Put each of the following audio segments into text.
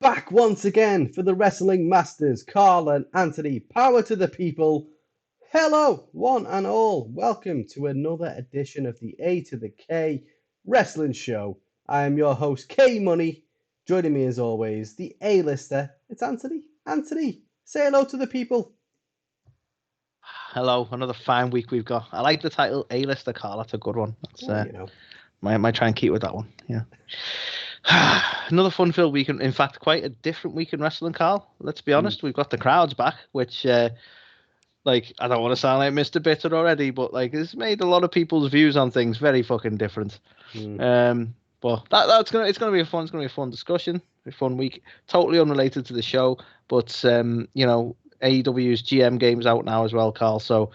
Back once again for the Wrestling Masters, Carl and Anthony. Power to the people. Hello, one and all. Welcome to another edition of the A2theK Wrestling Show. I am your host, K Money. Joining me as always, the A-lister. It's Anthony. Anthony, say hello to the people. Hello, another fine week we've got. I like the title A-lister, Carl. That's a good one. That's might try and keep with that one. Yeah. Another fun-filled week. In fact, quite a different week in wrestling, Carl. Let's be honest. We've got the crowds back, which, I don't want to sound like Mr. Bitter already, but it's made a lot of people's views on things very fucking different. But it's gonna be a fun discussion, a fun week. Totally unrelated to the show, but AEW's GM game's out now as well, Carl. So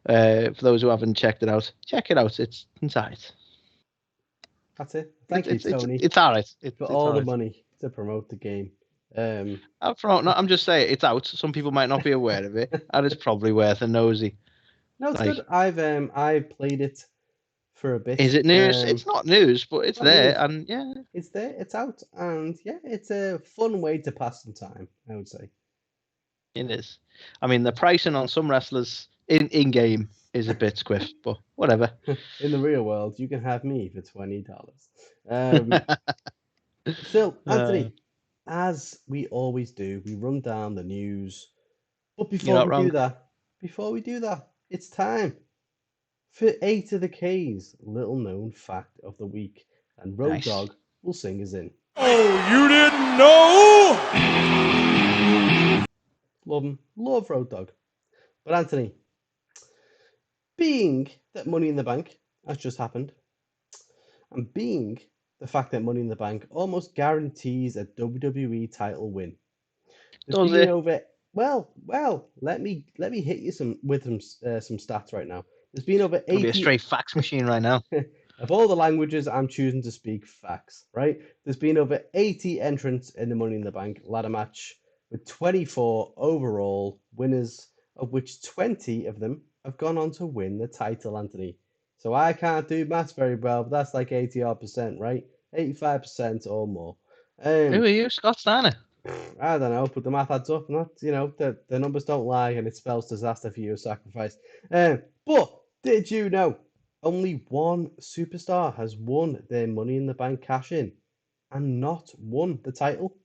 for those who haven't checked it out, check it out. It's alright. That's it. Thank you, Tony. It's alright. For all the money to promote the game. I'm just saying it's out. Some people might not be aware of it, and it's probably worth a nosy. No, it's good. I've played it for a bit. Is it news? It's not news, but it's there, and yeah, it's there. It's out, and yeah, it's a fun way to pass some time, I would say. It is. I mean, the pricing on some wrestlers in game is a bit squiff, but whatever. In the real world, you can have me for $20. So, Anthony, as we always do, we run down the news. But before we do that, it's time for A2theK's little known fact of the week, and Road Dogg will sing us in. Oh, you didn't know? Love him. Love Road Dogg. But Anthony, being that Money in the Bank has just happened, and being the fact that Money in the Bank almost guarantees a WWE title win. Does it? Well, let me hit you some stats right now. There's been over 80... Be a straight fax machine right now. Of all the languages, I'm choosing to speak facts, right? There's been over 80 entrants in the Money in the Bank ladder match, with 24 overall winners, of which 20 of them have gone on to win the title, Anthony. So I can't do maths very well, but that's like 80% right? 85% or more. Who are you, Scott Steiner? I don't know, but the math adds up. Not, the numbers don't lie, and it spells disaster for you, sacrifice. But did you know only one superstar has won their Money in the Bank cash-in and not won the title?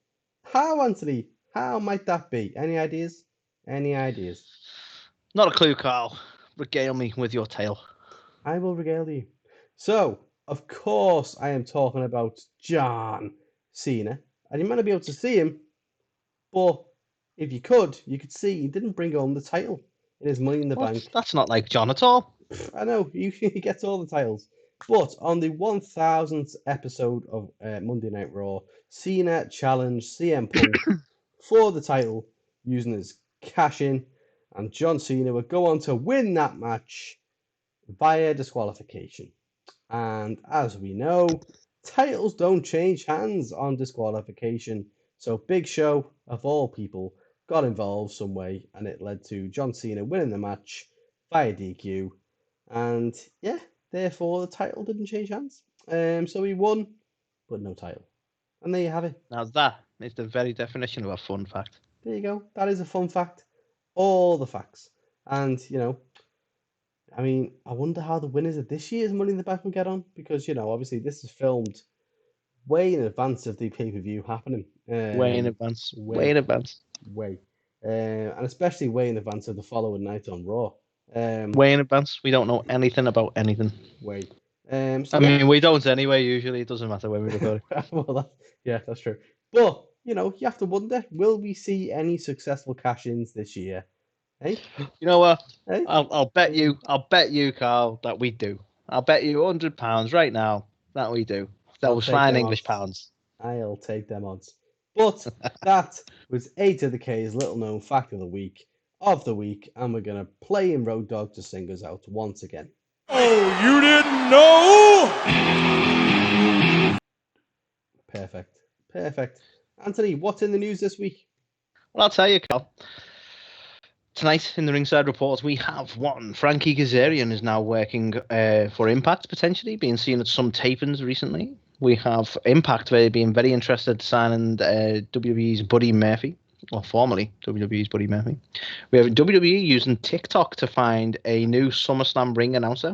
How, Anthony? How might that be? Any ideas? Not a clue, Carl. Regale me with your tale. I will regale you. So, of course, I am talking about John Cena. And you might not be able to see him, but if you could see he didn't bring home the title in his Money in the Bank. That's not like John at all. I know, he gets all the titles. But on the 1000th episode of Monday Night Raw, Cena challenged CM Punk for the title using his cash-in, and John Cena would go on to win that match via disqualification. And as we know, titles don't change hands on disqualification. So Big Show, of all people, got involved some way, and it led to John Cena winning the match via DQ. And yeah, therefore the title didn't change hands. So he won, but no title. And there you have it. Now that is the very definition of a fun fact. There you go. That is a fun fact. All the facts. And, I wonder how the winners of this year's Money in the Bank will get on, because, obviously this is filmed way in advance of the pay-per-view happening. Way in advance. And especially way in advance of the following night on Raw. Way in advance. We don't know anything about anything. Way. We don't anyway, usually. It doesn't matter when we record it. Well, that's true. But, you have to wonder, will we see any successful cash-ins this year? Hey? You know what? Hey? I'll bet you, Carl, that we do. I'll bet you £100 right now that we do. Those fine English pounds. I'll take them odds. But that was A2theK's little known fact of the week, and we're going to play in Road Dogg to sing us out once again. Oh, you didn't know? Perfect. Anthony, what's in the news this week? Well, I'll tell you, Carl. Tonight in the Ringside Report, we have one. Frankie Kazarian is now working for Impact, potentially, being seen at some tapings recently. We have Impact being very interested signing WWE's Buddy Murphy, or formerly WWE's Buddy Murphy. We have WWE using TikTok to find a new SummerSlam ring announcer.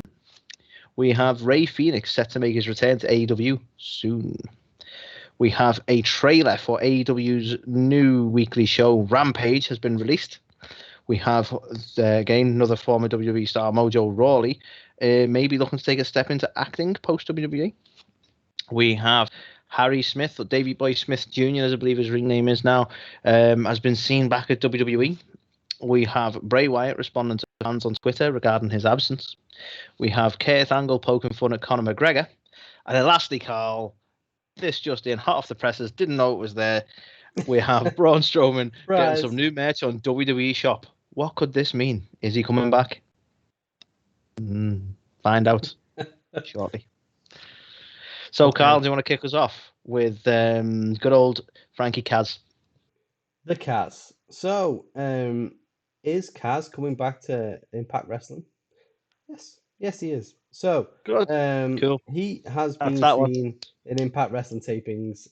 We have Ray Phoenix set to make his return to AEW soon. We have a trailer for AEW's new weekly show, Rampage, has been released. We have, again, another former WWE star, Mojo Rawley, maybe looking to take a step into acting post-WWE. We have Harry Smith, or Davey Boy Smith Jr., as I believe his ring name is now, has been seen back at WWE. We have Bray Wyatt responding to fans on Twitter regarding his absence. We have Kurt Angle poking fun at Conor McGregor. And then lastly, Carl, this just in, hot off the presses, didn't know it was there. We have Braun Strowman getting some new merch on WWE Shop. What could this mean? Is he coming back? Find out shortly. So, okay. Carl, do you want to kick us off with good old Frankie Kaz? The Kaz. So, is Kaz coming back to Impact Wrestling? Yes, he is. So, good. Cool. He has been seen in Impact Wrestling tapings.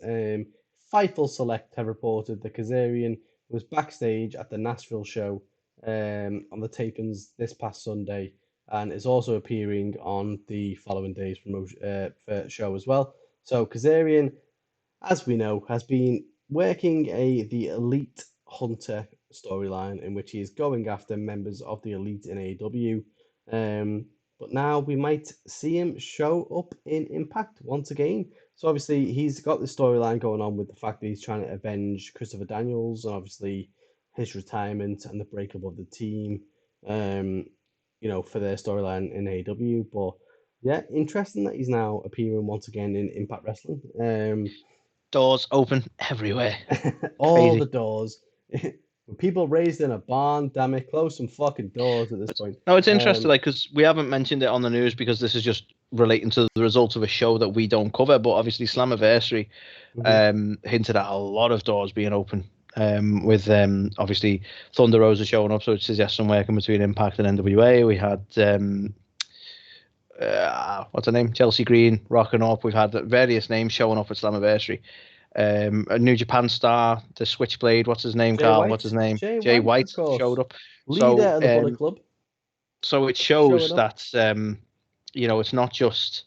Fightful Select have reported that Kazarian was backstage at the Nashville show on the tapings this past Sunday, and is also appearing on the following day's promotion show as well. So Kazarian, as we know, has been working the Elite Hunter storyline in which he is going after members of the Elite in AEW. But now we might see him show up in Impact once again. So obviously he's got this storyline going on with the fact that he's trying to avenge Christopher Daniels and obviously his retirement and the breakup of the team, for their storyline in AEW. But yeah, interesting that he's now appearing once again in Impact Wrestling. Doors open everywhere. All the doors. People raised in a barn, damn it, close some fucking doors at this point. No, it's interesting, because we haven't mentioned it on the news because this is just relating to the results of a show that we don't cover. But obviously, Slammiversary hinted at a lot of doors being open. With obviously Thunder Rosa showing up, so it suggests some working between Impact and NWA. We had what's her name, Chelsea Green rocking up. We've had various names showing up at Slammiversary. A New Japan star, the Switchblade, what's his name, Carl? White. What's his name? Jay White showed up. Leader of the Bullet Club. So it shows that it's not just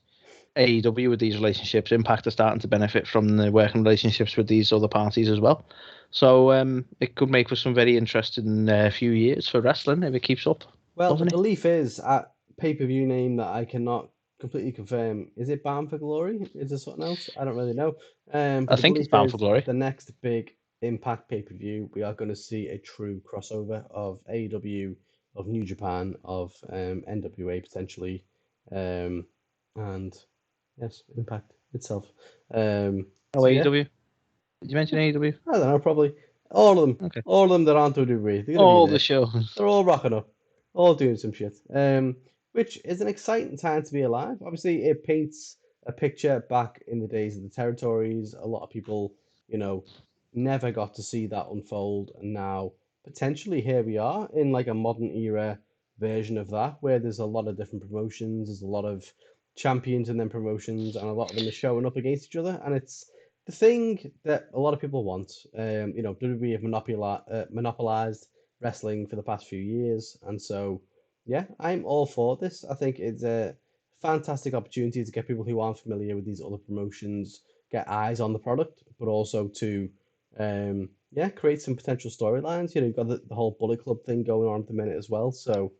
AEW with these relationships. Impact are starting to benefit from the working relationships with these other parties as well. So it could make for some very interesting few years for wrestling if it keeps up. Well, the belief is at pay-per-view name that I cannot completely confirm. Is it Bound for Glory? Is there something else? I don't really know. I think it's Bound for Glory. The next big Impact pay-per-view, we are going to see a true crossover of AEW, of New Japan, of NWA potentially, and yes, Impact itself. AEW? Yeah. Did you mention AEW? I don't know, probably. All of them. Okay. All of them that aren't WWE. All the shows. They're all rocking up. All doing some shit. Which is an exciting time to be alive. Obviously, it paints a picture back in the days of the territories. A lot of people, never got to see that unfold. And now, potentially, here we are in like a modern era version of that, where there's a lot of different promotions. There's a lot of champions and then promotions, and a lot of them are showing up against each other. And it's the thing that a lot of people want. WWE have monopolized wrestling for the past few years. And so, yeah, I'm all for this. I think it's a fantastic opportunity to get people who aren't familiar with these other promotions, get eyes on the product, but also to, create some potential storylines. You've got the whole Bullet Club thing going on at the minute as well. So,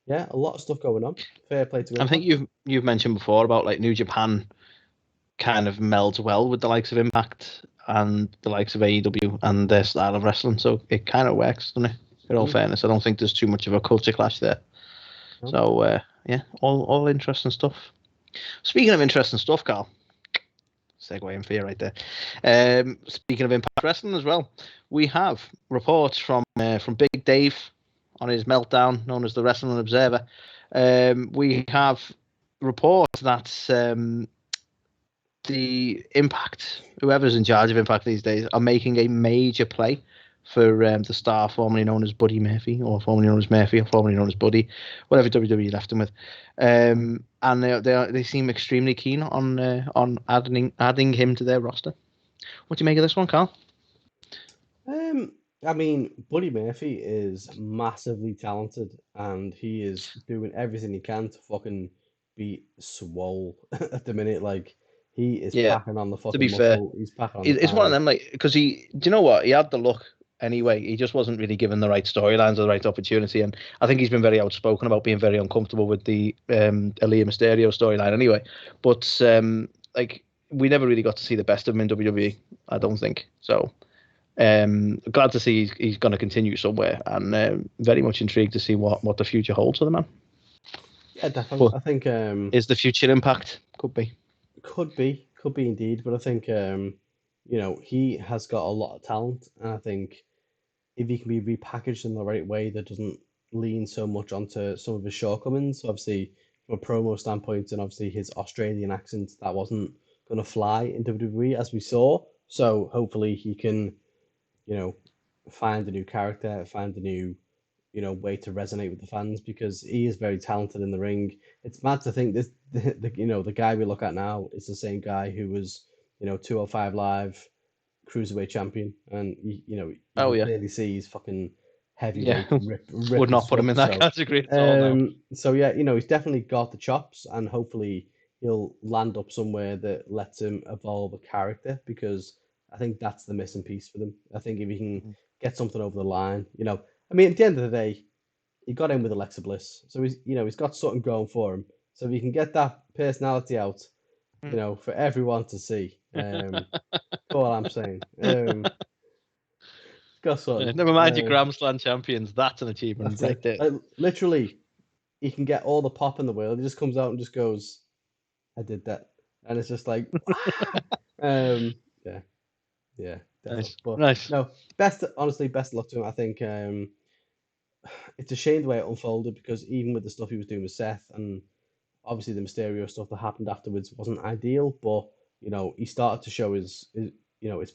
yeah, a lot of stuff going on. Fair play to Impact. I think you've mentioned before about like New Japan kind of melds well with the likes of Impact and the likes of AEW and their style of wrestling. So it kind of works, doesn't it? In all fairness, I don't think there's too much of a culture clash there. So, all interesting stuff. Speaking of interesting stuff, Carl, segue in for you right there. Speaking of Impact Wrestling as well, we have reports from Big Dave on his meltdown, known as the Wrestling Observer. We have reports that the Impact, whoever's in charge of Impact these days, are making a major play for the star formerly known as Buddy Murphy, or formerly known as Murphy, or formerly known as Buddy, whatever WWE left him with. And they seem extremely keen on adding him to their roster. What do you make of this one, Carl? I mean, Buddy Murphy is massively talented, and he is doing everything he can to fucking be swole at the minute. Like, he is packing on the fucking to be muscle. Fair, he's packing on it's one of them, like, because do you know what? He had the look anyway. He just wasn't really given the right storylines or the right opportunity, and I think he's been very outspoken about being very uncomfortable with the Aaliyah Mysterio storyline anyway. But like, we never really got to see the best of him in WWE, I don't think. So glad to see he's going to continue somewhere, and very much intrigued to see what the future holds for the man. Yeah, definitely. But I think is the future Impact? Could be indeed. But I think he has got a lot of talent, and I think if he can be repackaged in the right way that doesn't lean so much onto some of his shortcomings, obviously from a promo standpoint, and obviously his Australian accent, that wasn't going to fly in WWE as we saw. So hopefully he can, find a new character, find a new, way to resonate with the fans, because he is very talented in the ring. It's mad to think the guy we look at now is the same guy who was, 205 Live Cruiserweight champion, and you clearly see he's fucking heavyweight. Would not put him in that category at all. No. So yeah, he's definitely got the chops, and hopefully he'll land up somewhere that lets him evolve a character, because I think that's the missing piece for them. I think if he can get something over the line, I mean, at the end of the day, he got in with Alexa Bliss, so he's got something going for him. So if he can get that personality out, for everyone to see, that's all I'm saying. Got something. Never mind your Grand Slam champions. That's an achievement right there. Like, literally, he can get all the pop in the world. He just comes out and just goes, "I did that," and it's just like, yeah. Nice. But nice. No, best luck to him. I think it's a shame the way it unfolded, because even with the stuff he was doing with Seth, and obviously the Mysterio stuff that happened afterwards wasn't ideal, but he started to show his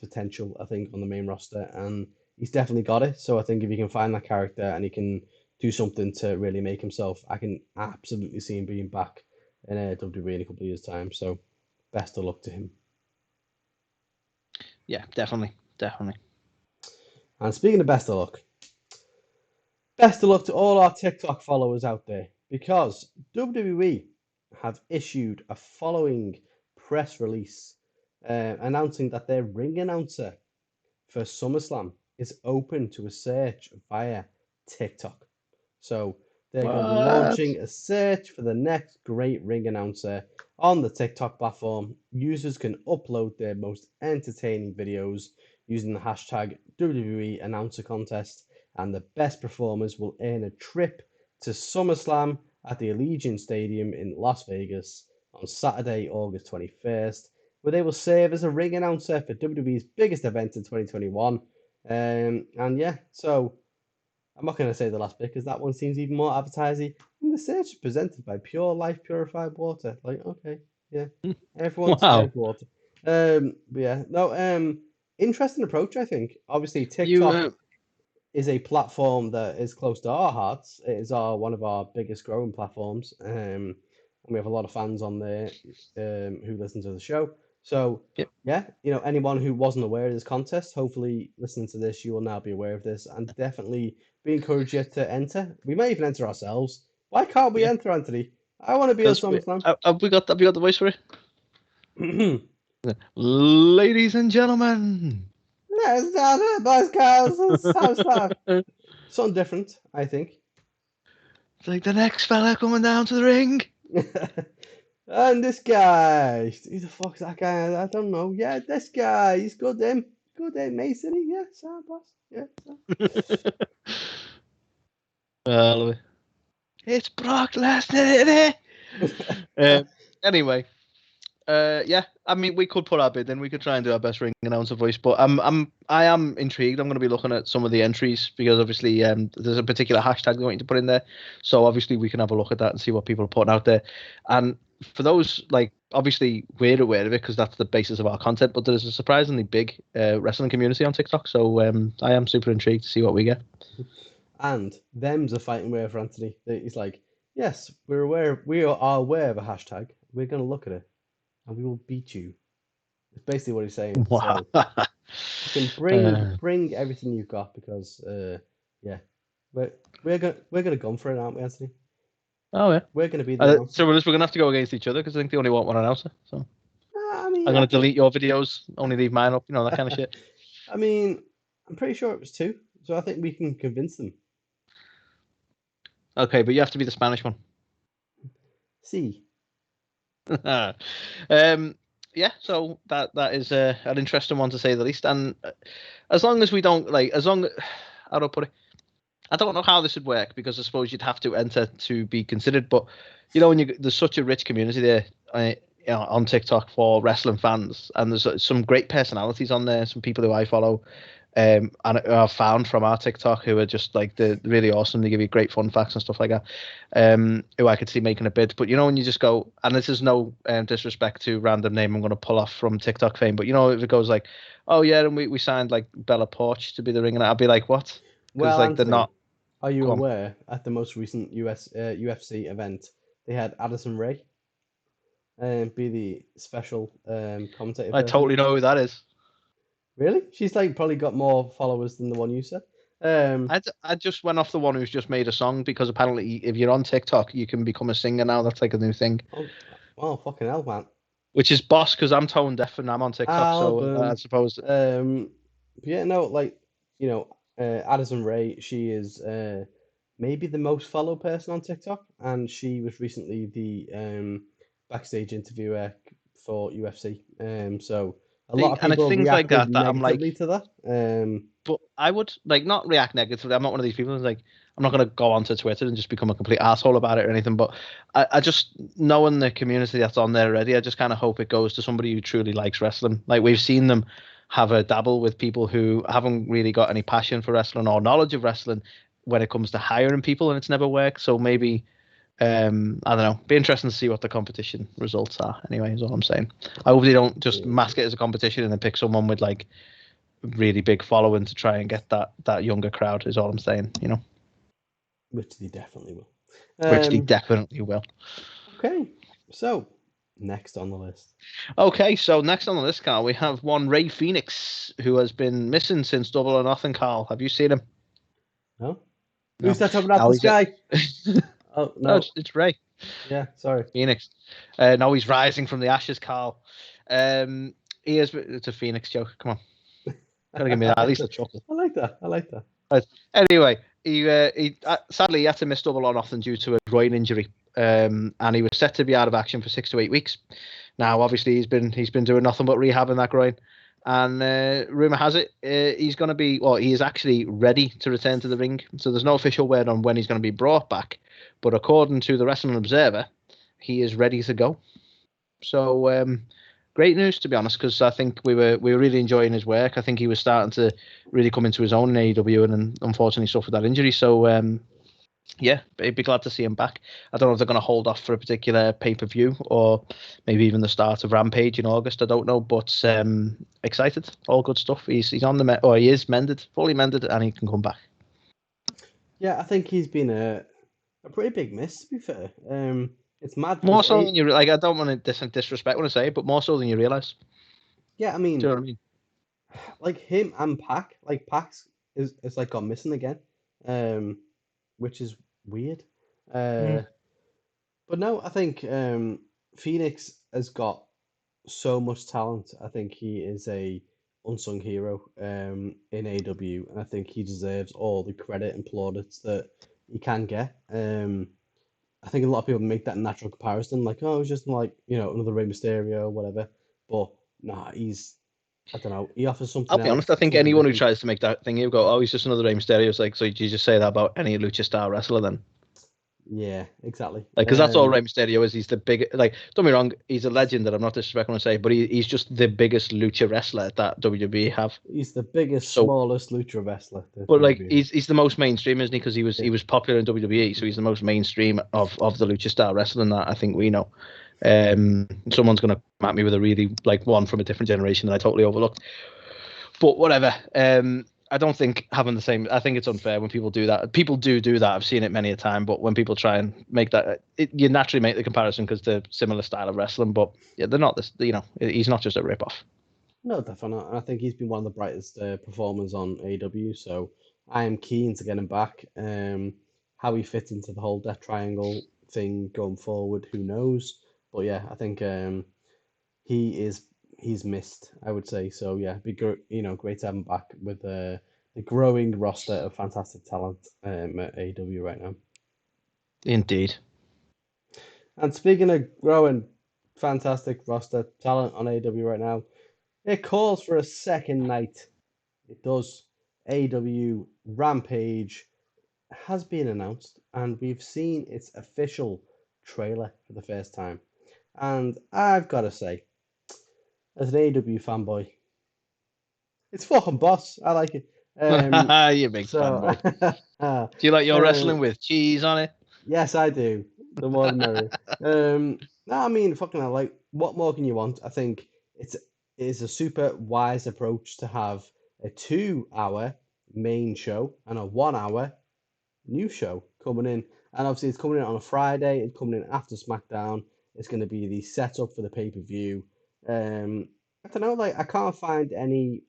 potential, I think, on the main roster, and he's definitely got it. So I think if he can find that character and he can do something to really make himself, I can absolutely see him being back in WWE in a couple of years' time. So best of luck to him. Yeah, definitely. And speaking of best of luck to all our TikTok followers out there, because WWE have issued a following press release announcing that their ring announcer for SummerSlam is open to a search via TikTok. So they're going to be launching a search for the next great ring announcer on the TikTok platform. Users can upload their most entertaining videos using the hashtag WWE Announcer Contest, and the best performers will earn a trip to SummerSlam at the Allegiant Stadium in Las Vegas on Saturday, August 21st, where they will serve as a ring announcer for WWE's biggest event in 2021. And yeah, so I'm not going to say the last bit, because that one seems even more advertising. And the search is presented by Pure Life Purified Water. Like, okay, yeah, everyone's water. But yeah, no, interesting approach, I think. Obviously, TikTok is a platform that is close to our hearts. It is one of our biggest growing platforms, and we have a lot of fans on there who listen to the show. So yeah, anyone who wasn't aware of this contest, hopefully listening to this, you will now be aware of this, and definitely we encourage you to enter. We may even enter ourselves. Why can't we enter, Anthony? I want to be on SummerSlam. Have we got the voice for it? Ladies and gentlemen, let's start it, boys, girls. Something different, I think. It's like the next fella coming down to the ring. And this guy, who the fuck's that guy? I don't know. Yeah, this guy, he's good. Good, Mason. Yeah, sorry, boss. Yeah. It's Brock Lesnar, isn't it? Anyway, Yeah, I mean, we could put our bid in. We could try and do our best ring announcer voice, but I am intrigued. I'm going to be looking at some of the entries because obviously there's a particular hashtag they want you to put in there. So obviously we can have a look at that and see what people are putting out there. And for those, like, obviously we're aware of it because that's the basis of our content, but there's a surprisingly big wrestling community on TikTok. So I am super intrigued to see what we get. And them's a fighting word for Anthony. He's like, yes, we are aware of a hashtag. We're going to look at it. And we will beat you. It's basically what he's saying. Wow. So you can bring everything you've got because yeah, we're gonna go for it, aren't we, Anthony? Oh yeah, we're gonna be the so we're gonna have to go against each other because I think they only want one announcer. So I mean, I'm gonna delete your videos, only leave mine up, that kind of shit. I mean, I'm pretty sure it was 2, so I think we can convince them. Okay, but you have to be the Spanish one. See. Yeah, so that is an interesting one to say the least. And as long as we don't how do I put it? I don't know how this would work because I suppose you'd have to enter to be considered. But when there's such a rich community there, on TikTok for wrestling fans, and there's some great personalities on there, some people who I follow. And I've found from our TikTok who are just like they're really awesome. They give you great fun facts and stuff like that. Who I could see making a bid. But when you just go, and this is no disrespect to random name I'm going to pull off from TikTok fame, but if it goes like, oh yeah, and we signed like Bella Porch to be the ring, and I'll be like, what? Well, like, Anthony, they're not. Are you aware at the most recent UFC event they had Addison Rae be the special commentator? I totally know who that is. Really? She's like probably got more followers than the one you said. I just went off the one who's just made a song because apparently if you're on TikTok you can become a singer now. That's like a new thing. Oh fucking hell, man! Which is boss because I'm tone deaf and I'm on TikTok, so I suppose. Yeah, no, like Addison Rae, she is maybe the most followed person on TikTok, and she was recently the backstage interviewer for UFC. So. A lot of people things like that I'm like to that. But I would not react negatively. I'm not one of these people who's like I'm not going to go onto Twitter and just become a complete asshole about it or anything. But I just knowing the community that's on there already, I just kind of hope it goes to somebody who truly likes wrestling. Like we've seen them have a dabble with people who haven't really got any passion for wrestling or knowledge of wrestling when it comes to hiring people, and it's never worked. So maybe. I don't know. Be interesting to see what the competition results are. Anyway, is all I'm saying. I hope they don't just mask it as a competition and then pick someone with like really big following to try and get that younger crowd. Is all I'm saying. Which they definitely will. Okay, so next on the list. Okay, so next on the list, Carl, we have one Ray Phoenix who has been missing since Double or Nothing. Carl, have you seen him? No. Who's that talking about this guy? Oh no, it's Ray. Yeah, sorry, Phoenix. No, he's rising from the ashes, Carl. He is. It's a Phoenix joke. Come on, gotta give me that. At least a chuckle. I like that. Anyway, he sadly he had to miss Double or Nothing due to a groin injury, and he was set to be out of action for 6 to 8 weeks. Now, obviously, he's been doing nothing but rehabbing that groin. And rumor has it he's going to be, he is actually ready to return to the ring. So there's no official word on when he's going to be brought back. But according to the Wrestling Observer, he is ready to go. So great news, to be honest, because I think we were really enjoying his work. I think he was starting to really come into his own in AEW and then unfortunately suffered that injury. So yeah, I'd be glad to see him back. I don't know if they're going to hold off for a particular pay-per-view or maybe even the start of Rampage in August. I don't know, but excited. All good stuff. He's on he is mended, fully mended, and he can come back. Yeah, I think he's been a pretty big miss, to be fair. It's mad. More so than you like. I don't want to disrespect when I say it, but more so than you realise. Yeah, I mean, do you know what I mean? Like him and Pac, like Pac's is like gone missing again, which is weird. But no, I think Phoenix has got so much talent. I think he is a unsung hero in AEW, and I think he deserves all the credit and plaudits that he can get. I think a lot of people make that natural comparison, like, oh, it's just like, another Rey Mysterio or whatever. But nah, I don't know, he offers something else. I'll be honest, I think anyone who tries to make that thing, you go, oh, he's just another Rey Mysterio. It's like, so you just say that about any lucha star wrestler then? Yeah, exactly. Because that's all Rey Mysterio is. He's the big, don't get me wrong, he's a legend that I'm not disrespectful to say, but he's just the biggest lucha wrestler that WWE have. He's the biggest, smallest lucha wrestler. But he's the most mainstream, isn't he? Because he was popular in WWE, so he's the most mainstream of the lucha style wrestling that I think we know. Someone's gonna come at me with a really one from a different generation that I totally overlooked. But whatever. I don't think having the same. I think it's unfair when people do that. People do that. I've seen it many a time. But when people try and make that, you naturally make the comparison because they're similar style of wrestling. But yeah, they're not this. He's not just a rip-off. No, definitely not. I think he's been one of the brightest performers on AEW. So I am keen to get him back. How he fits into the whole Death Triangle thing going forward, who knows? But yeah, I think he's missed, I would say. So yeah, be great to have him back with the growing roster of fantastic talent at AEW right now. Indeed. And speaking of growing fantastic roster talent on AEW right now, it calls for a second night. It does. AEW Rampage has been announced, and we've seen its official trailer for the first time. And I've got to say, as an AEW fanboy, it's fucking boss. I like it. You big fanboy. Do you like your wrestling with cheese on it? Yes, I do. The more the merrier. No, I mean, fucking hell, what more can you want? I think it is a super wise approach to have a 2-hour main show and a 1-hour new show coming in. And obviously, it's coming in on a Friday. It's coming in after SmackDown. It's going to be the setup for the pay-per-view. I don't know, I can't find any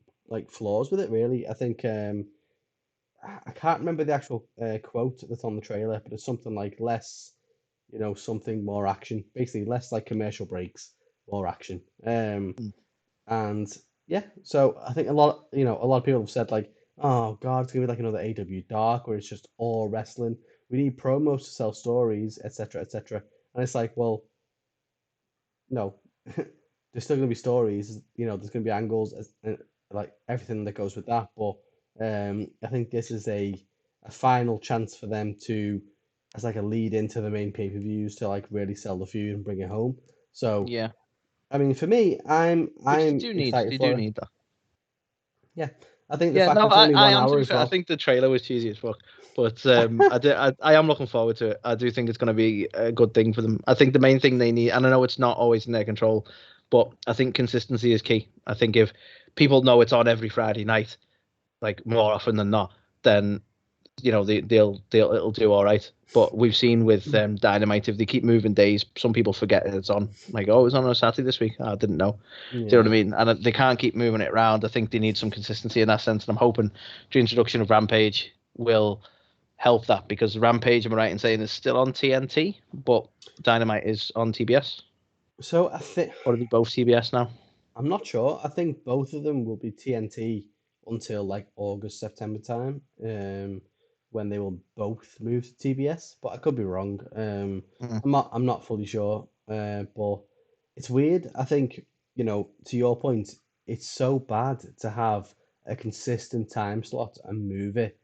flaws with it really. I think I can't remember the actual quote that's on the trailer, but it's something like less, something more action. Basically, less commercial breaks, more action. And yeah, so I think a lot of people have said oh God, it's gonna be like another AW Dark where it's just all wrestling. We need promos to sell stories, etc., etc. And it's well, no, there's still gonna be stories. There's gonna be angles, everything that goes with that. But I think this is a final chance for them to, as a lead into the main pay-per-views, to really sell the feud and bring it home. So yeah, I mean, for me, I'm excited for it. Need that. Yeah, I think the fact it's only 1 hour as well. I think the trailer was cheesy as fuck, but I am looking forward to it. I do think it's going to be a good thing for them. I think the main thing they need, and I know it's not always in their control, but I think consistency is key. I think if people know it's on every Friday night, more often than not, then it'll do all right. But we've seen with Dynamite, if they keep moving days, some people forget it's on. Oh, it's on a Saturday this week. I didn't know. Yeah. Do you know what I mean? And they can't keep moving it around. I think they need some consistency in that sense. And I'm hoping the introduction of Rampage will help that, because Rampage, am I right in saying, is still on TNT, but Dynamite is on TBS? So I think, or are they both TBS now? I'm not sure. I think both of them will be TNT until August, September time. When they will both move to TBS, but I could be wrong. I'm not fully sure. But it's weird. I think, to your point, it's so bad to have a consistent time slot and move it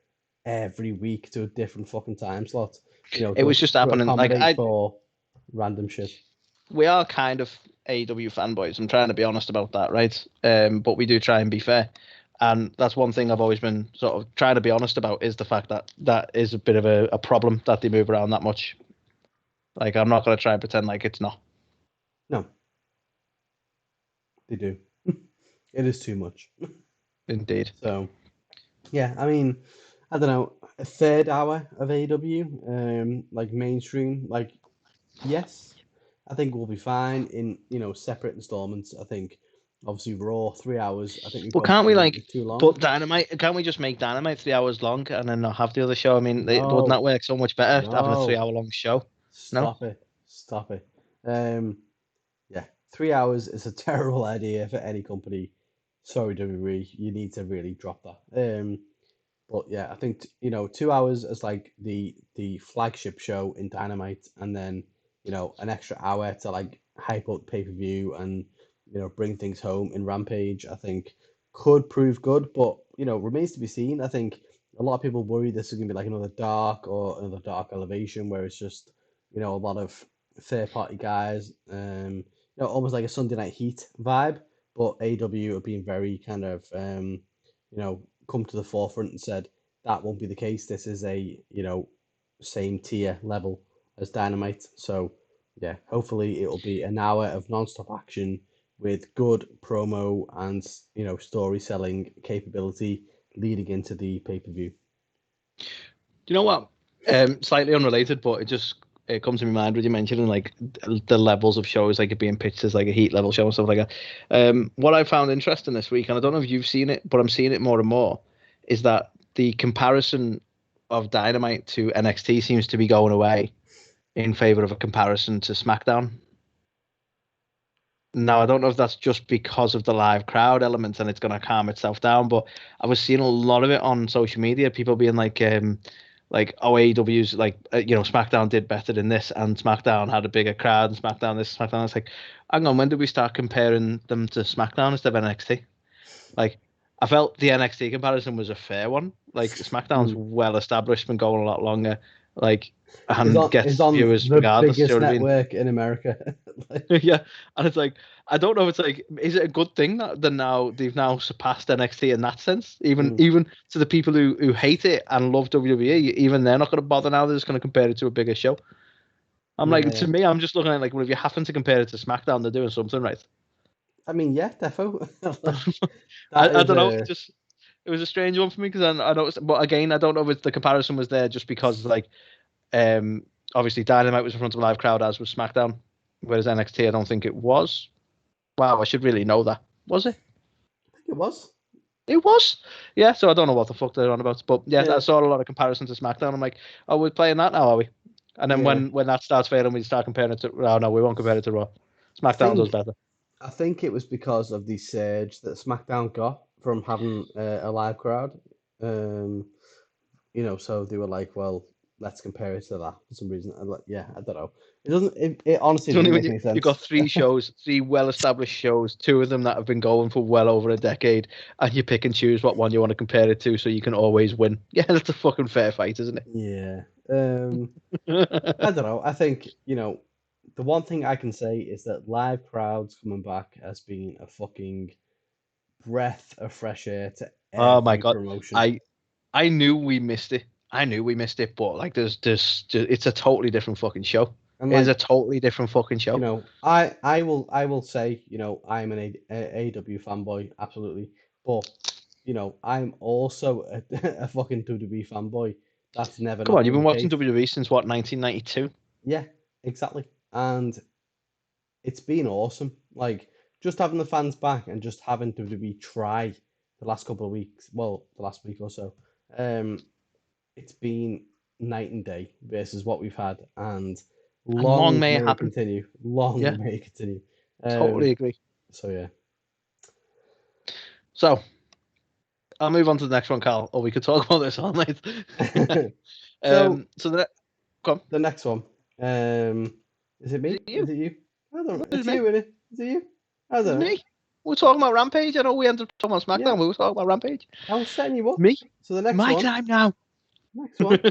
every week to a different fucking time slot. It was just happening for random shit. We are kind of AEW fanboys. I'm trying to be honest about that, right? But we do try and be fair. And that's one thing I've always been sort of trying to be honest about, is the fact that is a bit of a problem, that they move around that much. I'm not going to try and pretend like it's not. No. They do. It is too much. Indeed. So, yeah, I mean, I don't know, a third hour of AEW, mainstream, yes, I think we'll be fine in, separate installments. I think obviously Raw 3 hours. I think. But can't we too long? But Dynamite? Can't we just make Dynamite 3 hours long and then not have the other show? I mean, wouldn't that work so much better having a 3 hour long show? Stop it. Yeah, 3 hours is a terrible idea for any company. Sorry, WWE, you need to really drop that. But yeah, I think 2 hours as the flagship show in Dynamite, and then an extra hour to hype up pay-per-view and bring things home in Rampage, I think could prove good, but remains to be seen. I think a lot of people worry this is going to be like another Dark or another Dark Elevation, where it's just, a lot of third-party guys, almost like a Sunday Night Heat vibe. But AEW have been very kind of, come to the forefront and said that won't be the case. This is a, same tier level as Dynamite. So, yeah, hopefully it'll be an hour of non-stop action with good promo and, story selling capability leading into the pay-per-view. Do you know what? Slightly unrelated, but it comes to my mind when you mentioning like the levels of shows, like it being pitched as like a heat level show and stuff like that. What I found interesting this week, and I don't know if you've seen it, but I'm seeing it more and more, is that the comparison of Dynamite to NXT seems to be going away in favor of a comparison to SmackDown. Now, I don't know if that's just because of the live crowd element and it's going to calm itself down, but I was seeing a lot of it on social media, people being like AEW's like, SmackDown did better than this, and SmackDown had a bigger crowd, and SmackDown this, SmackDown. It's like, hang on, when did we start comparing them to SmackDown instead of NXT? Like, I felt the NXT comparison was a fair one. Like, SmackDown's well established, been going a lot longer. Like, and gets viewers regardless. Biggest network in America. Yeah, and it's like, I don't know if it's like, is it a good thing that they've now surpassed NXT in that sense? Even to the people who hate it and love WWE, even they're not going to bother now. They're just going to compare it to a bigger show. To me, I'm just looking at it like, well, if you happen to compare it to SmackDown, they're doing something right. I mean, yeah, defo. I don't know. It was a strange one for me because I noticed, but again, I don't know if the comparison was there just because like, obviously Dynamite was in front of a live crowd, as was SmackDown, whereas NXT, I don't think it was. Wow, I should really know that. Was it? I think it was. It was? Yeah, so I don't know what the fuck they're on about. But yeah, I saw a lot of comparison to SmackDown. I'm like, oh, we're playing that now, are we? And then when that starts failing, we start comparing it to... Oh, no, we won't compare it to Raw. SmackDown does better. I think it was because of the surge that SmackDown got from having a live crowd. So they were like, well, let's compare it to that for some reason. I'm like, yeah, I don't know. It doesn't. It honestly doesn't make any sense. You've got 3 shows, 3 well-established shows, 2 of them that have been going for well over a decade, and you pick and choose what one you want to compare it to, so you can always win. Yeah, that's a fucking fair fight, isn't it? Yeah. I don't know. I think the one thing I can say is that live crowds coming back has been a fucking breath of fresh air to oh my god promotion. I knew we missed it. But like there's it's a totally different fucking show. It's a totally different fucking show. I will say, I'm an AEW fanboy, absolutely. But I'm also a fucking WWE fanboy. That's never. Come on, you've been watching WWE since what, 1992? Yeah, exactly. And it's been awesome. Like, just having the fans back and just having WWE try the last couple of weeks, the last week or so, it's been night and day versus what we've had, and long may it continue. May it continue. Totally agree. So yeah. So I'll move on to the next one, Carl, or we could talk about this all night. The next one. Is it me? Is it you? I don't know. It's you, isn't it? Is it you? I don't know. Me? We're talking about Rampage. I know we ended up talking about SmackDown. Yeah. We were talking about Rampage. I was setting you up. Me? So the next one. My time now. Next one.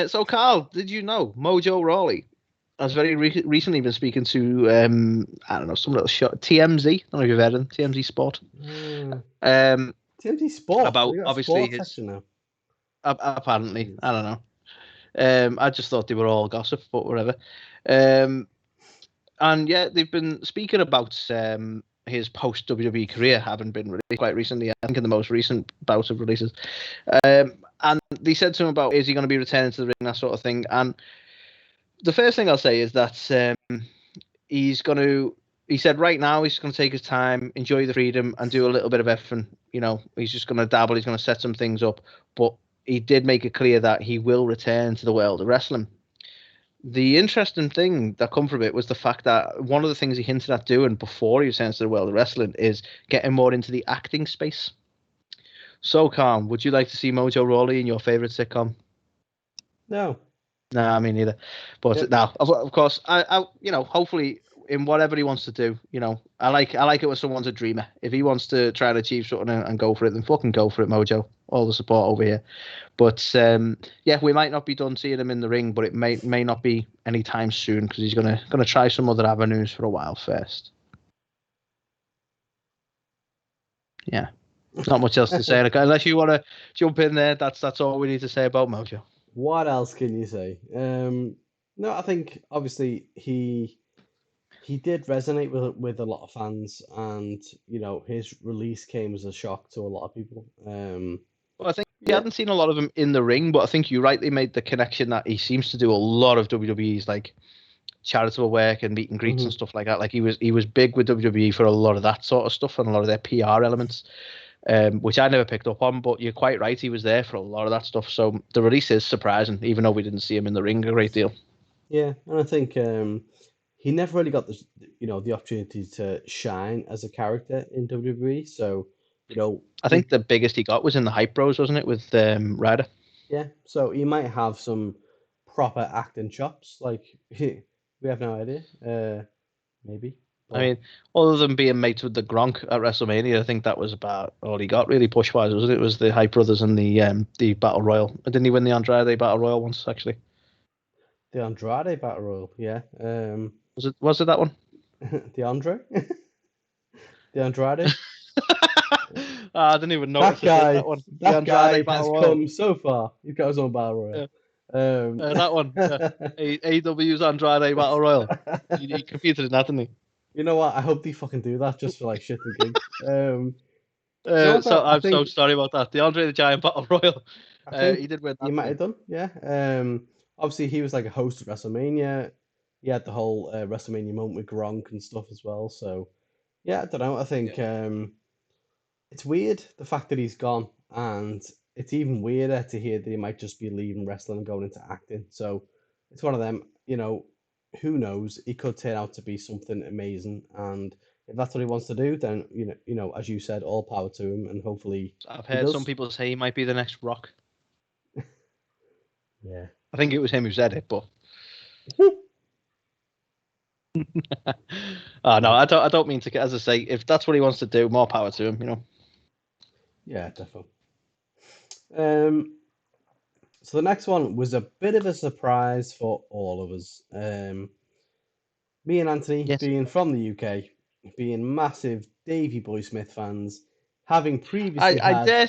So Carl, did you know Mojo Rawley has very recently been speaking to I don't know, some little show, TMZ. I don't know if you've heard of them, TMZ Sport. TMZ Sport about obviously his. Apparently, I don't know. I just thought they were all gossip, but whatever. And yeah, they've been speaking about his post WWE career having been released quite recently. I think in the most recent bout of releases. And they said to him about, is he going to be returning to the ring, that sort of thing. And the first thing I'll say is that he said right now he's going to take his time, enjoy the freedom, and do a little bit of everything. He's just going to dabble. He's going to set some things up. But he did make it clear that he will return to the world of wrestling. The interesting thing that come from it was the fact that one of the things he hinted at doing before he returns to the world of wrestling is getting more into the acting space. So, Calm, would you like to see Mojo Rawley in your favourite sitcom? No. Nah, me neither. But now, of course, I hopefully in whatever he wants to do, you know, I like it when someone's a dreamer. If he wants to try and achieve something and go for it, then fucking go for it, Mojo. All the support over here. But yeah, we might not be done seeing him in the ring, but it may not be anytime soon because he's gonna try some other avenues for a while first. Yeah, not much else to say. Unless you want to jump in there, that's all we need to say about Mojo. What else can you say? No, I think obviously he did resonate with a lot of fans, and you know his release came as a shock to a lot of people. Well, I think you hadn't seen a lot of him in the ring, but I think you rightly made the connection that he seems to do a lot of WWE's like charitable work and meet and greets and stuff like that. Like he was big with WWE for a lot of that sort of stuff and a lot of their PR elements, which I never picked up on. But you're quite right, he was there for a lot of that stuff. So the release is surprising, even though we didn't see him in the ring a great deal. Yeah, and I think he never really got the opportunity to shine as a character in WWE. So I think the biggest he got was in the Hype Bros, wasn't it, with Ryder? Yeah, so he might have some proper acting chops. Like we have no idea. Maybe. I mean, other than being mates with the Gronk at WrestleMania, I think that was about all he got really push-wise, wasn't it? It was the Hype Brothers and the Battle Royal. Didn't he win the Andrade Battle Royal once, actually? The Andrade Battle Royal, yeah. Was it that one? The Andre? The Andrade? I didn't even know that one. That guy has come so far. He's got his own Battle Royal. Yeah. That one. Yeah. AEW's Andrade Battle Royal. He competed in that, didn't he? You know what? I hope they fucking do that just for like shit and gigs. So I'm so sorry about that. The Andre the Giant Battle Royal. He did win that. He might have done, yeah. Obviously he was like a host of WrestleMania. He had the whole WrestleMania moment with Gronk and stuff as well. So yeah, I don't know. I think it's weird the fact that he's gone, and it's even weirder to hear that he might just be leaving wrestling and going into acting. So it's one of them, who knows? He could turn out to be something amazing, and if that's what he wants to do, then as you said, all power to him, and hopefully. I've heard some people say he might be the next Rock. Yeah, I think it was him who said it, but. No, I don't mean to. As I say, if that's what he wants to do, more power to him. Yeah, definitely. So the next one was a bit of a surprise for all of us. Me and Anthony, being from the UK, being massive Davey Boy Smith fans, having previously I dare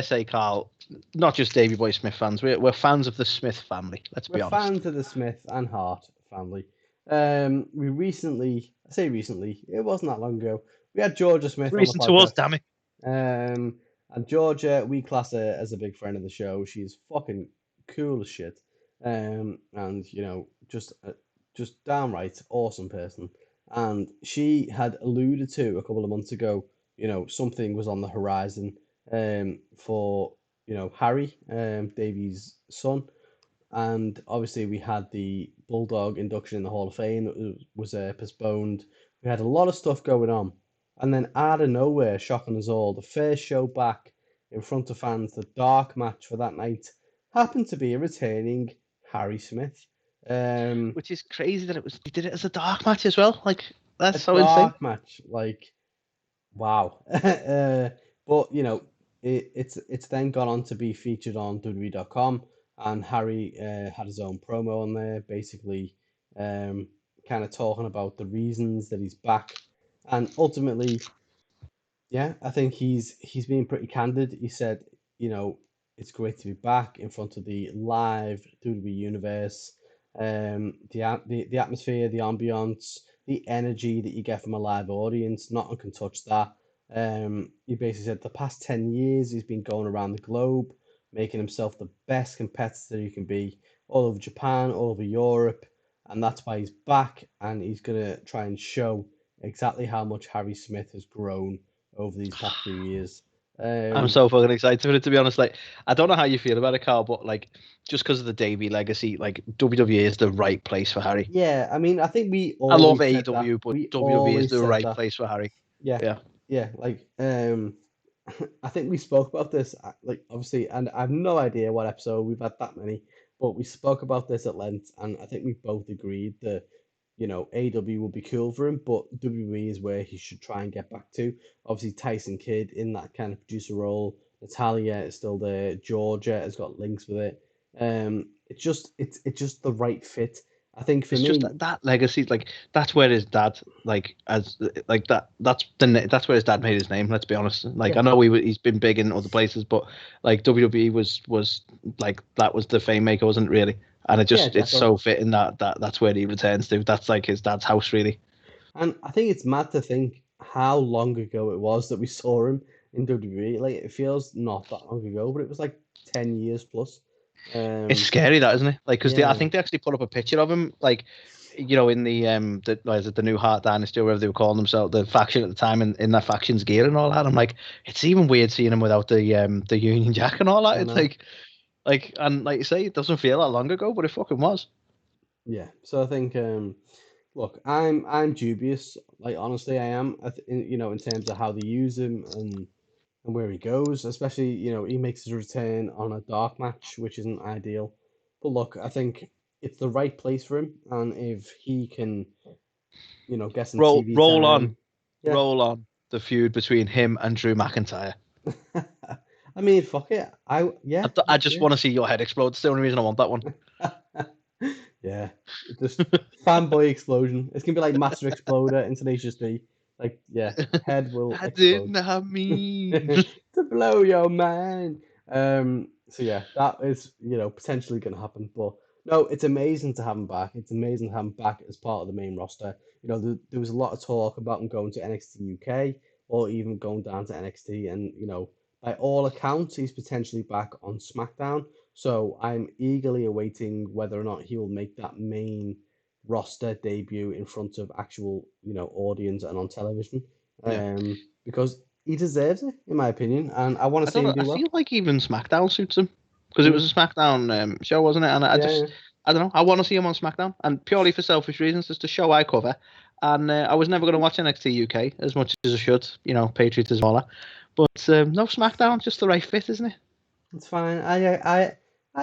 say, Carl, not just Davey Boy Smith fans. We're fans of the Smith family. Let's be honest. We're fans of the Smith and Hart family. We recently, it wasn't that long ago, we had Georgia Smith on the podcast. To us, damn it. And Georgia, we class her as a big friend of the show. She's fucking cool as shit. And just downright awesome person. And she had alluded to a couple of months ago, something was on the horizon for, Harry, Davey's son. And obviously we had the Bulldog induction in the Hall of Fame that was postponed. We had a lot of stuff going on. And then out of nowhere, shocking us all, the first show back in front of fans, the dark match for that night happened to be a returning Harry Smith. Which is crazy that he did it as a dark match as well. Like, that's so insane. Dark match, like, wow. But, it's then gone on to be featured on WWE.com. And Harry had his own promo on there, basically kind of talking about the reasons that he's back. And ultimately, yeah, I think he's been pretty candid. He said, it's great to be back in front of the live WWE universe. The atmosphere, the ambience, the energy that you get from a live audience, nothing can touch that. He basically said the past 10 years he's been going around the globe, making himself the best competitor he can be, all over Japan, all over Europe, and that's why he's back, and he's going to try and show exactly how much Harry Smith has grown over these past few years. I'm so fucking excited for it, to be honest. Like, I don't know how you feel about it, Carl, but like, just because of the Davey legacy, like, WWE is the right place for Harry. Yeah, I mean, I think we all. I love AEW, but WWE is the right place for Harry. Yeah. Like, I think we spoke about this, like, obviously, and I have no idea what episode we've had that many, but we spoke about this at length, and I think we both agreed that AEW will be cool for him, but WWE is where he should try and get back to. Obviously, Tyson Kidd in that kind of producer role. Natalia is still there. Georgia has got links with it. It's just the right fit. I think for it's me, just that legacy, like that's where his dad, like as like that's where his dad made his name. Let's be honest. Like I know he's been big in other places, but like WWE was like that was the fame maker, wasn't it really? And it's so fitting that's where he returns to. That's like his dad's house, really. And I think it's mad to think how long ago it was that we saw him in WWE. Like it feels not that long ago, but it was like 10 years plus. It's scary, that, isn't it? Like, because I think they actually put up a picture of him, like, in the new Hart Dynasty or whatever they were calling themselves, the faction at the time, in that faction's gear and all that. I'm like, it's even weird seeing him without the Union Jack and all that. It's like, and like you say, it doesn't feel that long ago, but it fucking was. Yeah. So I think, look, I'm dubious. Like honestly, I am. In terms of how they use him and where he goes, especially, he makes his return on a dark match, which isn't ideal. But look, I think it's the right place for him, and if he can, get some TV time. Roll on the feud between him and Drew McIntyre. I mean, fuck it. I just want to see your head explode. It's the only reason I want that one. Yeah, just fanboy explosion. It's gonna be like Master Exploder in Tenacious D. Like, yeah, head will explode. Did not mean to blow your mind. So yeah, that is potentially going to happen. But no, it's amazing to have him back. It's amazing to have him back as part of the main roster. There was a lot of talk about him going to NXT UK or even going down to NXT, and by all accounts, he's potentially back on SmackDown. So I'm eagerly awaiting whether or not he will make that main roster debut in front of actual audience and on television, because he deserves it, in my opinion, and I want to see him do well. I feel like even SmackDown suits him because it was a SmackDown show, wasn't it? And I don't know, I want to see him on SmackDown, and purely for selfish reasons. It's the show I cover, and I was never going to watch NXT UK as much as I should, patriotism all that, but no, SmackDown, just the right fit, isn't it? It's fine. I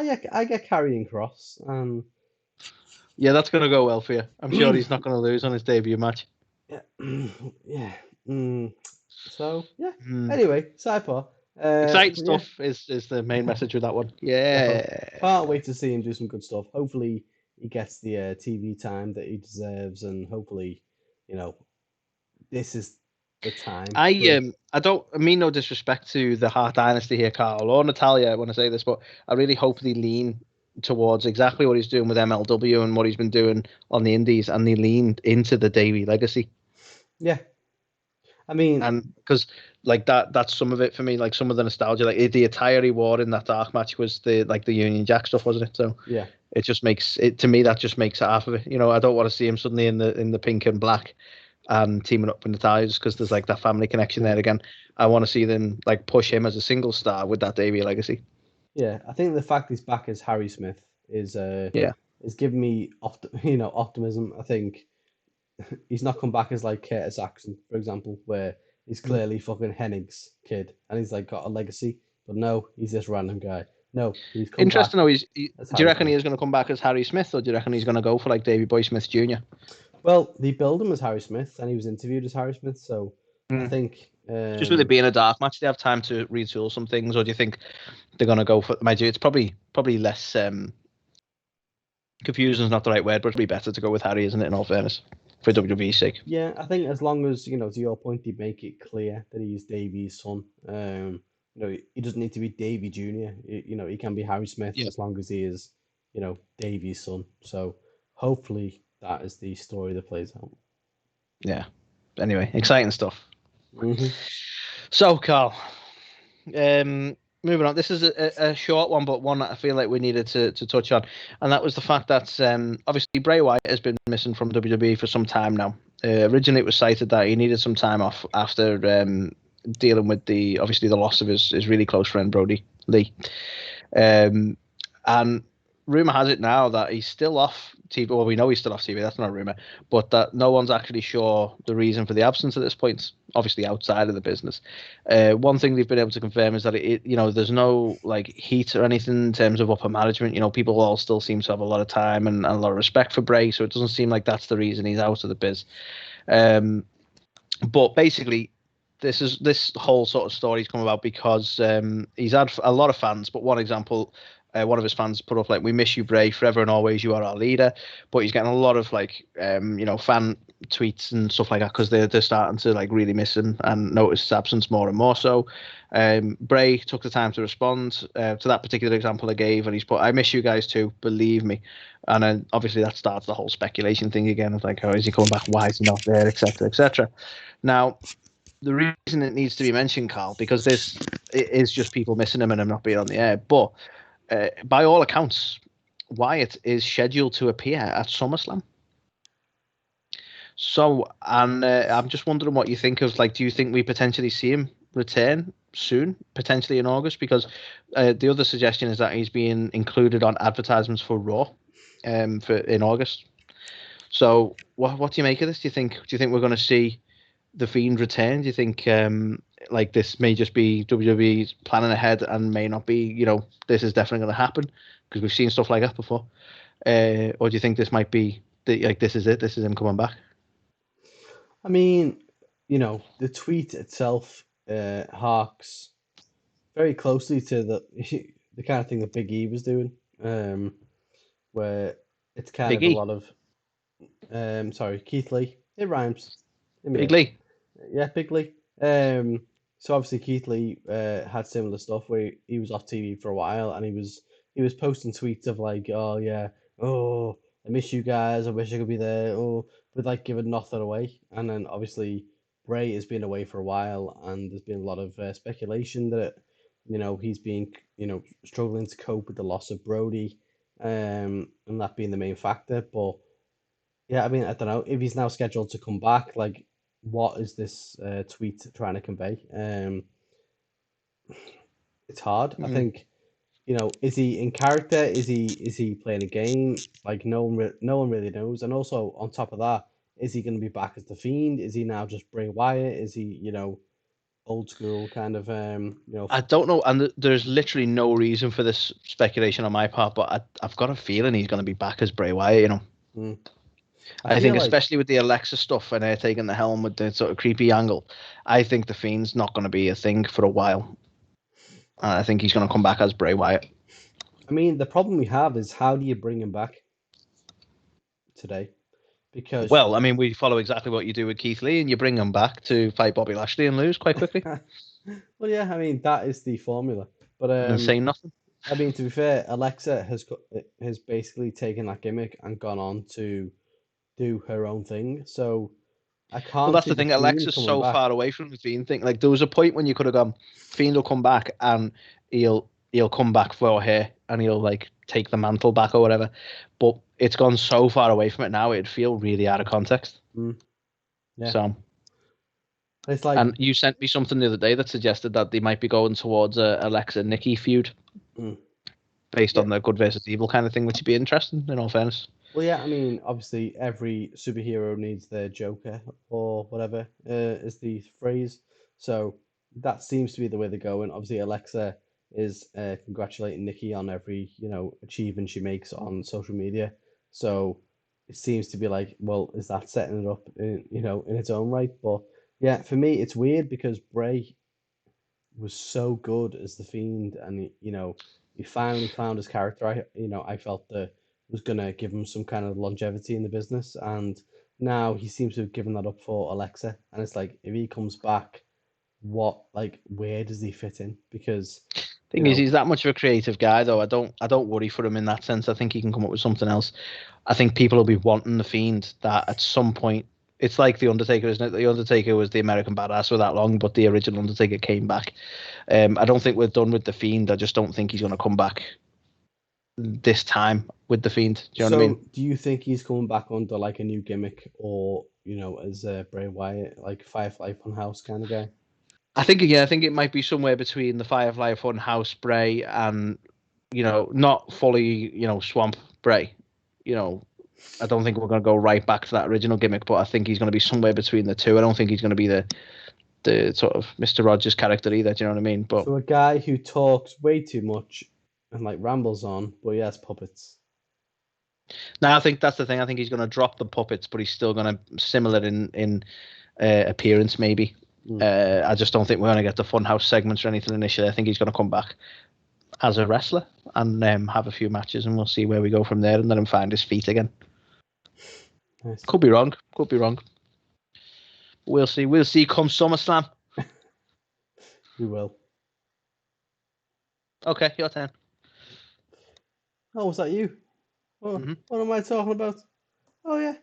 get Karrion Kross. Yeah, that's going to go well for you. I'm sure he's not going to lose on his debut match. Yeah. So, yeah. Anyway, sidebar. Exciting stuff is the main message with that one. Yeah. Can't wait to see him do some good stuff. Hopefully, he gets the TV time that he deserves, and hopefully, this is the time. I don't mean no disrespect to the Hart Dynasty here, Carl, or Natalia, when I say this, but I really hope they lean towards exactly what he's doing with MLW and what he's been doing on the indies, and they leaned into the Davey legacy. Yeah, I mean, and because like that's some of it for me, like some of the nostalgia, like the attire he wore in that dark match was the Union Jack stuff, wasn't it? So yeah, it just makes it, to me, that just makes it half of it. I don't want to see him suddenly in the pink and black and teaming up with Natalia just because there's like that family connection there again. I want to see them like push him as a single star with that Davey legacy. Yeah, I think the fact he's back as Harry Smith is giving me optimism. I think he's not come back as like Curtis Axon, for example, where he's clearly fucking Hennig's kid and he's like got a legacy. But no, he's this random guy. No, he's come interesting. Back do you reckon he is going to come back as Harry Smith, or do you reckon he's going to go for like Davey Boy Smith Jr.? Well, they billed him as Harry Smith, and he was interviewed as Harry Smith. So I think just with it being a dark match, they have time to retool some things, or do you think they're going to go for? Mind you, it's probably less confusion is not the right word, but it'd be better to go with Harry, isn't it? In all fairness, for WWE's sake. Yeah, I think as long as to your point, they make it clear that he's Davey's son. He doesn't need to be Davey Jr. He can be Harry Smith as long as he is, Davey's son. So hopefully that is the story that plays out. Yeah. Anyway, exciting stuff. Mm-hmm. So, Carl, moving on. This is a short one, but one that I feel like we needed to touch on, and that was the fact that obviously Bray Wyatt has been missing from WWE for some time now. Originally, it was cited that he needed some time off after dealing with the loss of his really close friend Brody Lee, and rumor has it now that he's still off TV. Well, we know he's still off TV. That's not a rumor, but that no one's actually sure the reason for the absence at this point. Obviously, outside of the business, one thing they've been able to confirm is that there's no like heat or anything in terms of upper management. People all still seem to have a lot of time and a lot of respect for Bray, so it doesn't seem like that's the reason he's out of the biz. But basically, this whole sort of story's come about because he's had a lot of fans. But one example. One of his fans put up like, "We miss you, Bray, forever and always. You are our leader." But he's getting a lot of like, fan tweets and stuff like that because they're starting to like really miss him and notice his absence more and more. So, Bray took the time to respond to that particular example I gave, and he's put, "I miss you guys too, believe me." And then obviously that starts the whole speculation thing again of like, "Oh, is he coming back? Why is he not there?" Etc. Etc. Now, the reason it needs to be mentioned, Carl, because it is just people missing him and him not being on the air, but. By all accounts, Wyatt is scheduled to appear at SummerSlam. So, and I'm just wondering what you think of, like, do you think we potentially see him return soon, potentially in August? Because the other suggestion is that he's being included on advertisements for Raw in August. So, what do you make of this? Do you think we're going to see The Fiend return? Do you think like this may just be WWE's planning ahead and may not be, this is definitely going to happen because we've seen stuff like that before? Or do you think this might be this is it? This is him coming back? I mean, the tweet itself harks very closely to the kind of thing that Big E was doing, where it's kind Big of E? a lot of, Keith Lee. It rhymes. Big Lee. Yeah, Big Lee. So obviously Keith Lee had similar stuff where he was off TV for a while and he was posting tweets of like, "Oh yeah, oh I miss you guys, I wish I could be there," with like giving nothing away. And then obviously Bray has been away for a while and there's been a lot of speculation that he's been struggling to cope with the loss of Brody, and that being the main factor. But yeah, I mean, I don't know if he's now scheduled to come back, like. What is this tweet trying to convey? It's hard. I think, is he in character? Is he playing a game? Like no one really knows. And also on top of that, is he going to be back as the Fiend? Is he now just Bray Wyatt? Is he old school kind of I don't know, and there's literally no reason for this speculation on my part, but I've got a feeling he's going to be back as Bray Wyatt. I think especially with the Alexa stuff and her taking the helm with the sort of creepy angle, I think the Fiend's not going to be a thing for a while. I think he's going to come back as Bray Wyatt. I mean, the problem we have is how do you bring him back today? Because well, I mean, we follow exactly what you do with Keith Lee, and you bring him back to fight Bobby Lashley and lose quite quickly. Well, yeah, I mean that is the formula. But and say nothing. I mean, to be fair, Alexa has basically taken that gimmick and gone on to do her own thing. So I can't. Well, that's the thing. Alexa's so far away from the Fiend thing. Like there was a point when you could have gone, Fiend will come back and he'll come back for her and he'll like take the mantle back or whatever. But it's gone so far away from it now, it'd feel really out of context. Yeah. So it's like, and you sent me something the other day that suggested that they might be going towards a Alexa Nikki feud based on the good versus evil kind of thing, which would be interesting in all fairness. Well, yeah, I mean, obviously every superhero needs their Joker or whatever is the phrase. So that seems to be the way they're going. Obviously, Alexa is congratulating Nikki on every achievement she makes on social media. So it seems to be like, well, is that setting it up in its own right? But yeah, for me, it's weird because Bray was so good as the Fiend, and he finally found his character. I felt that was gonna give him some kind of longevity in the business, and now he seems to have given that up for Alexa. And it's like, if he comes back, where does he fit in? Because thing is, he's that much of a creative guy, though. I don't worry for him in that sense. I think he can come up with something else. I think people will be wanting the Fiend. That at some point, it's like the Undertaker, isn't it? The Undertaker was the American Badass for that long, but the original Undertaker came back. I don't think we're done with the Fiend. I just don't think he's going to come back this time with the Fiend. Do you know what I mean? Do you think he's coming back under like a new gimmick, or as Bray Wyatt, like Firefly Funhouse kind of guy? I think it might be somewhere between the Firefly Funhouse Bray and not fully Swamp Bray, I don't think we're going to go right back to that original gimmick, but I think he's going to be somewhere between the two. I don't think he's going to be the sort of Mr. Rogers character either. Do you know what I mean? But so a guy who talks way too much and like rambles on, but he has puppets. no, I think that's the thing. I think he's going to drop the puppets, but he's still going to similar in appearance maybe. I just don't think we're going to get the Funhouse segments or anything initially. I think he's going to come back as a wrestler and have a few matches, and we'll see where we go from there, and let him find his feet again. Nice. Could be wrong. We'll see. We'll see come SummerSlam. We will. Okay, your turn. Oh, was that you? Oh, What am I talking about? Oh yeah.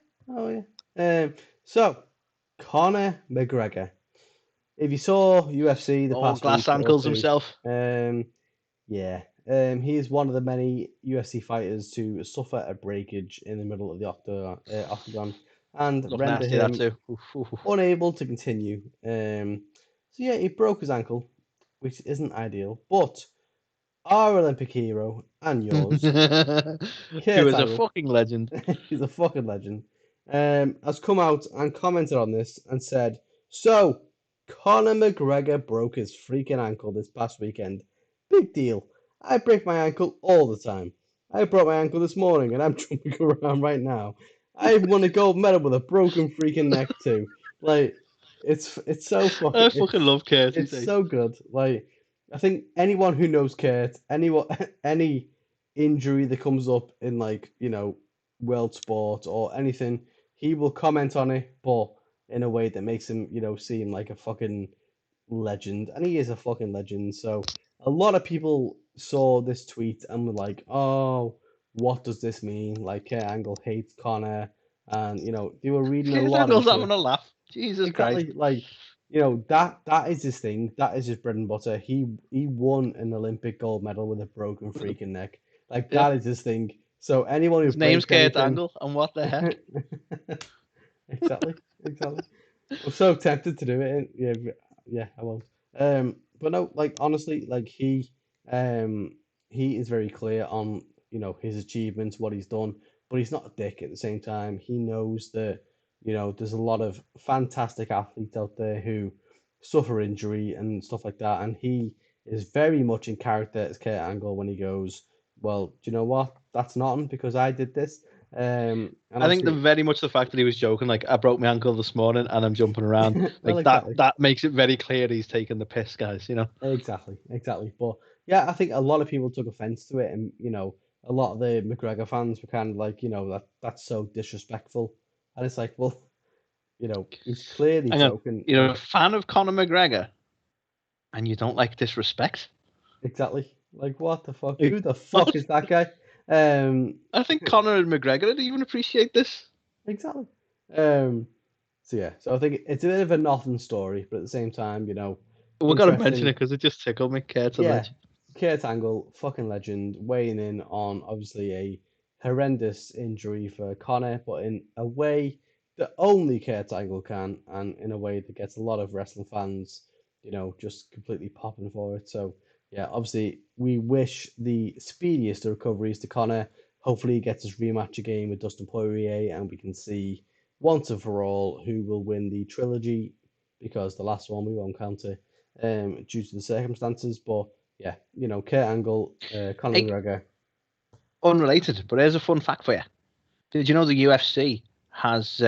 So, Conor McGregor. If you saw UFC the past glass week ankles or two, himself. He is one of the many UFC fighters to suffer a breakage in the middle of the octagon and Look render nasty, him that too. unable to continue. He broke his ankle, which isn't ideal. But our Olympic hero and yours, He was a fucking legend. he's a fucking legend, has come out and commented on this and said, so, Conor McGregor broke his freaking ankle this past weekend. Big deal. I break my ankle all the time. I broke my ankle this morning and I'm jumping around right now. I won a gold medal with a broken freaking neck too. Like, it's so fucking... I fucking love Kurt. It's so good. Like, I think anyone who knows Kurt, any injury that comes up in, like, world sport or anything, he will comment on it, but in a way that makes him, seem like a fucking legend. And he is a fucking legend. So a lot of people saw this tweet and were like, oh, what does this mean? Like, Kurt Angle hates Conor. And, they were reading a lot Angle's into having a laugh. Jesus Christ. Like, that is his thing. That is his bread and butter. He won an Olympic gold medal with a broken freaking neck. Like, that is his thing. So anyone who's... His name's Kurt Angle, and what the heck? Exactly. I'm so tempted to do it. Yeah, I won't. But no, like, honestly, like, he is very clear on, his achievements, what he's done, but he's not a dick at the same time. He knows that, there's a lot of fantastic athletes out there who suffer injury and stuff like that, and he is very much in character as Kurt Angle when he goes, well, do you know what? That's nothing because I did this. And I think very much the fact that he was joking, like, I broke my ankle this morning and I'm jumping around, like, exactly. that makes it very clear he's taking the piss, guys. Exactly. But yeah, I think a lot of people took offense to it, and a lot of the McGregor fans were kind of like, that's so disrespectful, and it's like, well, he's clearly joking. You're a fan of Conor McGregor, and you don't like disrespect. Exactly. Like, what the fuck? Who the fuck is that guy? I think Conor and McGregor would even appreciate this. Exactly. So I think it's a bit of a nothing story, but at the same time, we're gonna mention it because it just tickled me. Kurt Angle, fucking legend, weighing in on obviously a horrendous injury for Conor, but in a way that only Kurt Angle can, and in a way that gets a lot of wrestling fans, just completely popping for it. So. Yeah, obviously, we wish the speediest of recoveries to Conor. Hopefully, he gets his rematch again with Dustin Poirier, and we can see once and for all who will win the trilogy, because the last one we won't count it due to the circumstances. But yeah, Kurt Angle, Conor McGregor. Unrelated, but here's a fun fact for you. Did you know the UFC has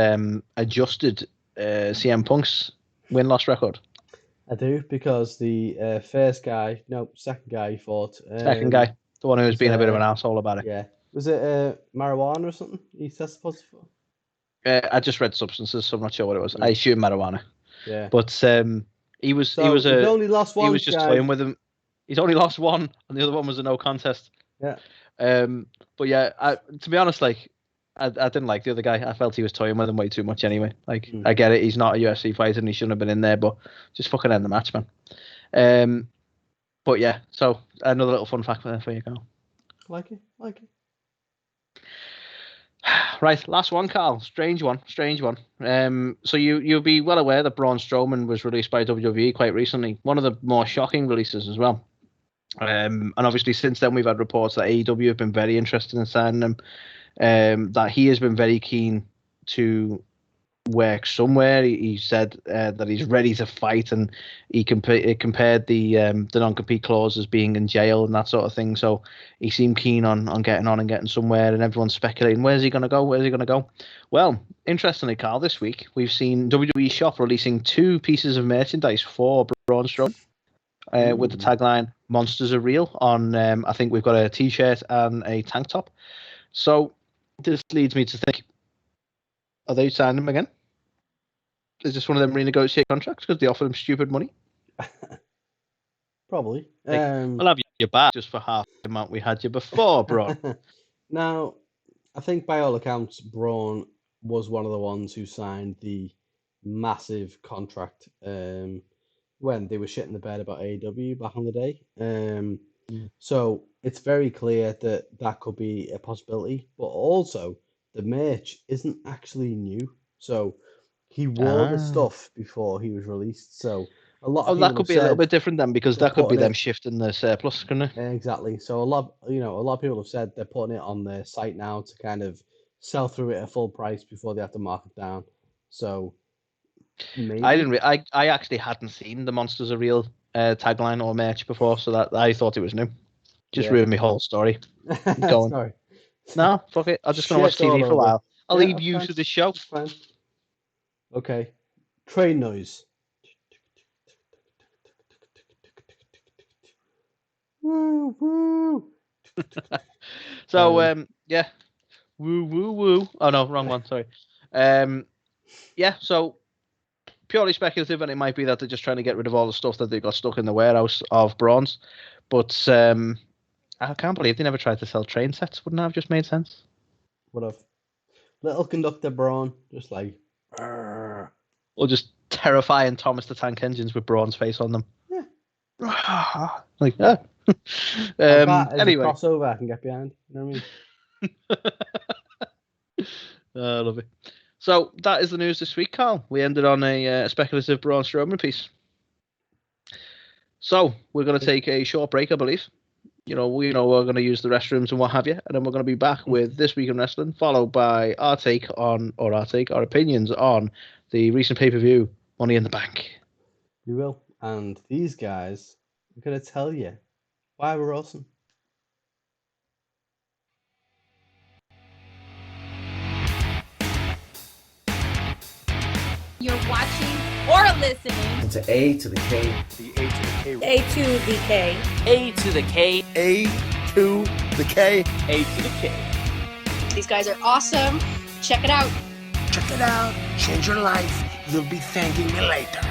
adjusted CM Punk's win-loss record? I do, because the second guy he fought. Second guy, the one who was being a bit of an asshole about it. Yeah. Was it marijuana or something he's supposed to? I just read substances, so I'm not sure what it was. Yeah. I assume marijuana. Yeah. But he was only lost one. He was just toying with him. He's only lost one, and the other one was a no contest. Yeah. But yeah, to be honest, like, I didn't like the other guy. I felt he was toying with him way too much anyway. Like, I get it. He's not a UFC fighter and he shouldn't have been in there, but just fucking end the match, man. But yeah, so another little fun fact for you, Carl. Like it. Right, last one, Carl. Strange one. So you'll be well aware that Braun Strowman was released by WWE quite recently. One of the more shocking releases as well. And obviously since then we've had reports that AEW have been very interested in signing him. that he has been very keen to work somewhere. He said that he's ready to fight, and he compared the non-compete clause as being in jail and that sort of thing. So he seemed keen on getting on and getting somewhere, and everyone's speculating, where's he going to go? Where's he going to go? Well, interestingly, Carl, this week we've seen WWE Shop releasing 2 pieces of merchandise for Braun Strowman with the tagline "Monsters are real" on. I think we've got a T-shirt and a tank top. So this leads me to think, are they signing him again? Is this one of them renegotiate contracts because they offer him stupid money? Probably. I'll have you back just for half the amount we had you before, bro. Now, I think by all accounts, Braun was one of the ones who signed the massive contract when they were shitting the bed about AEW back in the day. So it's very clear that could be a possibility, but also the merch isn't actually new. So he wore the stuff before he was released. So a lot of people that could be a little bit different then, because that could be them shifting the surplus, couldn't it? Exactly. So a lot of people have said they're putting it on their site now to kind of sell through it at full price before they have to mark it down. So maybe I actually hadn't seen the Monsters Are Real tagline or merch before, so that I thought it was new. Just ruined my whole story. Sorry. No, fuck it. I'm just going to watch TV for a while. I'll leave you to the show. Fine. Okay. Train noise. Woo woo. So yeah. Woo woo woo. Oh no, wrong one, sorry. Yeah, so purely speculative, and it might be that they're just trying to get rid of all the stuff that they got stuck in the warehouse of Braun's. But I can't believe they never tried to sell train sets. Wouldn't that have just made sense? Would have. Little conductor Braun, just like or just terrifying Thomas the Tank Engines with Braun's face on them. Yeah. Like anyway, crossover I can get behind. You know what I mean? I love it. So that is the news this week, Carl. We ended on a speculative Braun Strowman piece. So we're going to take a short break, I believe. We're going to use the restrooms and what have you, and then we're going to be back with This Week in Wrestling, followed by our opinions on the recent pay-per-view, Money in the Bank. We will, and these guys are going to tell you why we're awesome. You're watching or listening to A2theK. The A2theK. A2theK. A2theK. A2theK. A2theK. These guys are awesome. Check it out. Check it out. Change your life. You'll be thanking me later.